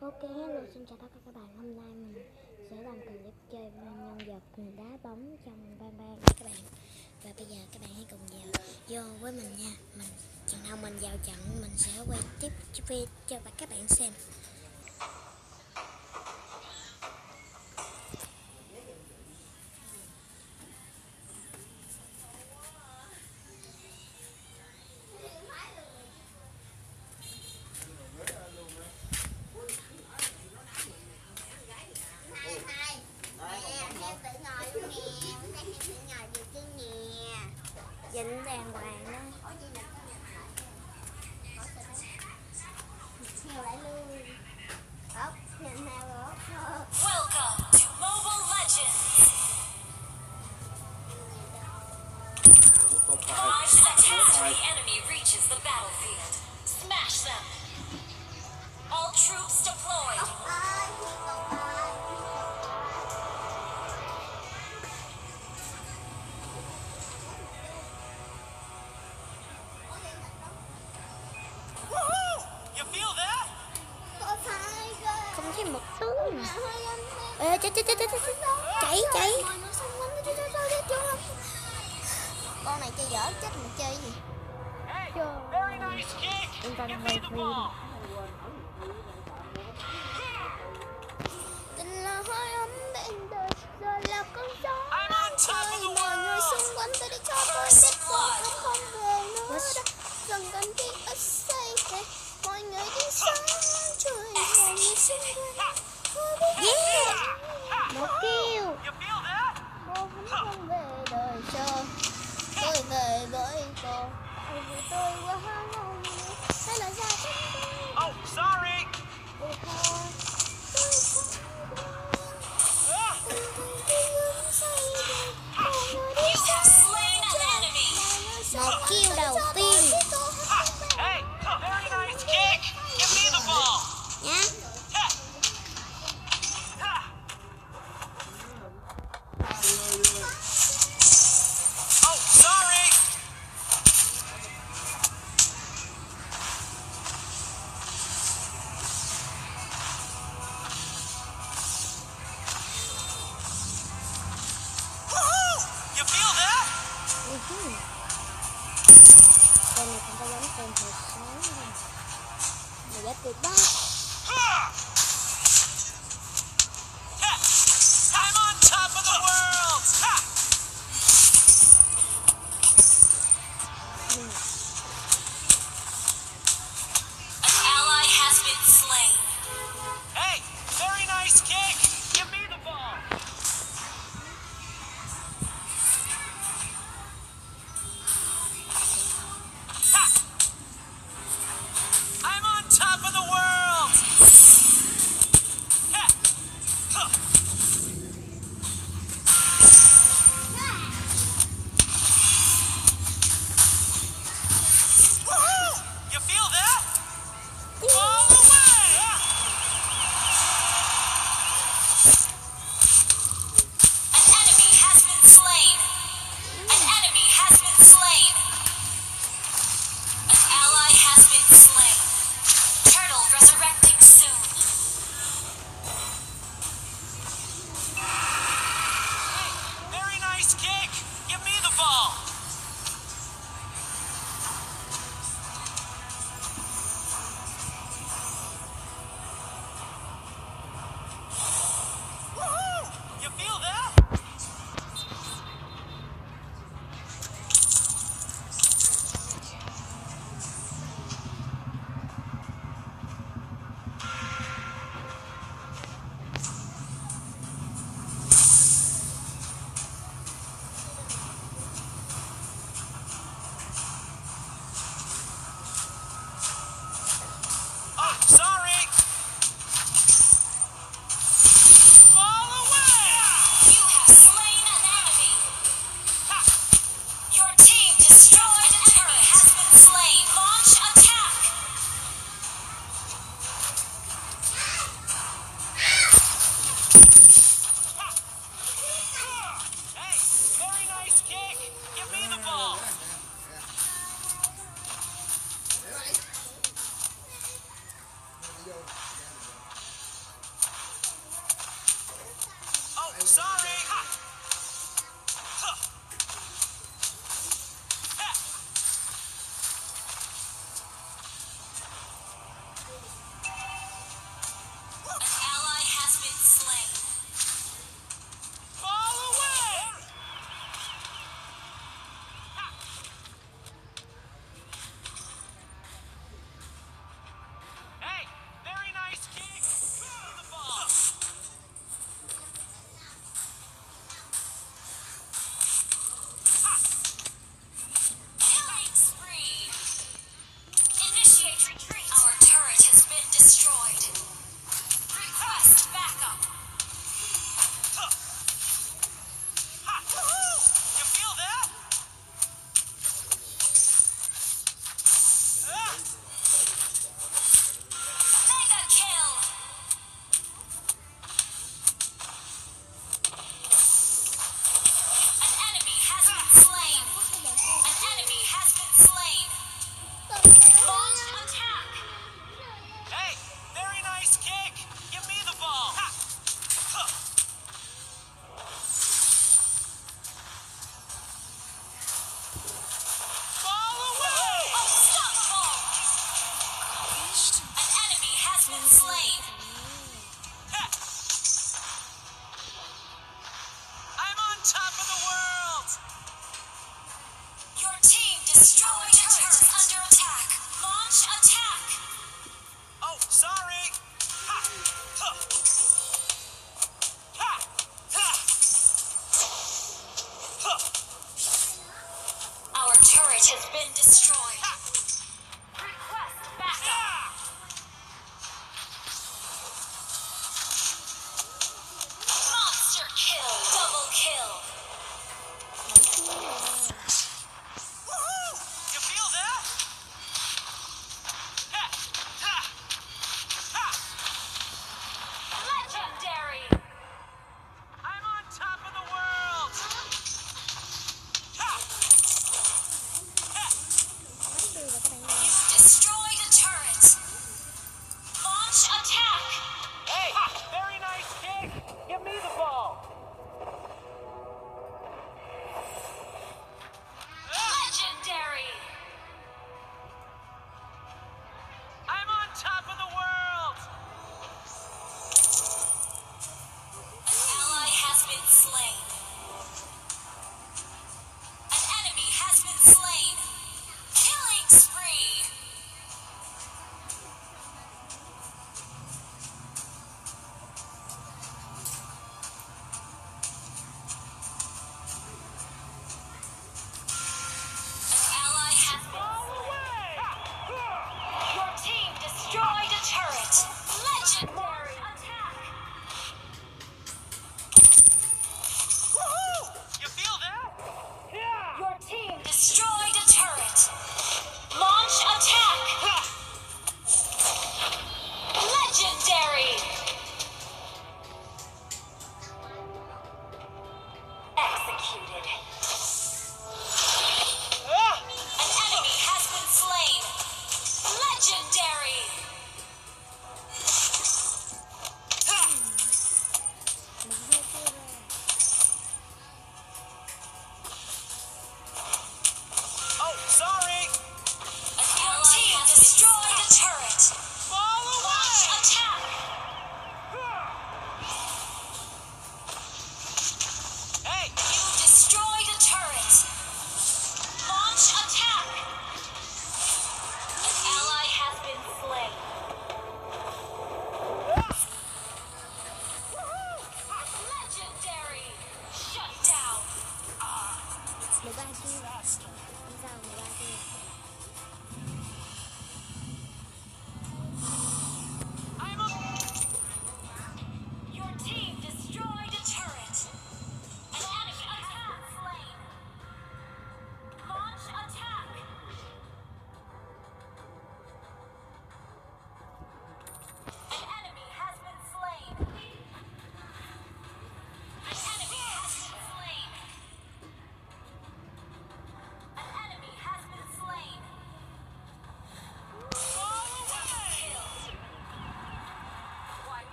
Ok, hello, xin chào tất cả các bạn. Hôm nay mình sẽ làm clip chơi nhân vật đá bóng trong Bang Bang các bạn. Và bây giờ các bạn hãy cùng vô với mình nha. Chừng nào mình vào trận mình sẽ quay tiếp video cho các bạn xem. Dịnh đàng hoàng đó. Welcome to Mobile Legends. 5 seconds till the enemy reaches the battlefield. Smash them. All troops deployed. Woohoo! You feel that? Không thấy một tướng. Ê, chạy. Con này chơi dở chết mà chơi gì. Hey, very nice kick. Chúng ta Give đang me quay the video. ball. Tình là hơi ấm bên đời, rồi là cơn gió. I'm on top of the Mọi người world. xung quanh tôi đi cho tôi biết tôi không về nữa đâu. Dần gần đi ở say hè, mọi người đi sáng trời, mọi người xung quanh. Yeah! Một kill. You feel that? Cô vẫn không về đời chờ. Tôi về với cô, bởi vì tôi quá ngon. Hay là ra tôi Oh, sorry. tôi thôi. Ah, You have slain an enemy. Một kill đầu tiên Hey, very nice kick. Give me the ball. nhá. Ha. Ha. Oh, sorry. Woohoo! You feel that? Tên này không có giống tên hồi sáng đâu. Mày dám tuyệt đó. Ha. Ha. I'm on top of the world. Ha. An ally has been slain. Hey, very nice kick. Give me the ball. Ha. I'm on top of the world. Ha. Huh. Woohoo! You feel that? All the way! An enemy has been slain. An enemy has been slain. An ally has been slain. Turtle resurrecting soon. Hey, very nice kick. Give me the ball. Woohoo! You feel that? Oh, sorry. Ball away! You have slain an enemy. Ha! Your team destroyed a turret has been slain. Launch attack. Ha! Hey, very nice kick. Give me the ball. Sorry. Ha. Huh. Ha. An ally has been slain. Fall away! Ha. Hey, very nice kick. The ball.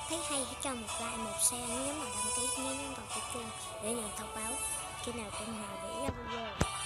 thấy hay hãy cho một like, một share, nhớ vào đăng ký, nhớ nhấn vào cái chuông để nhận thông báo khi nào con nào vẽ ra video.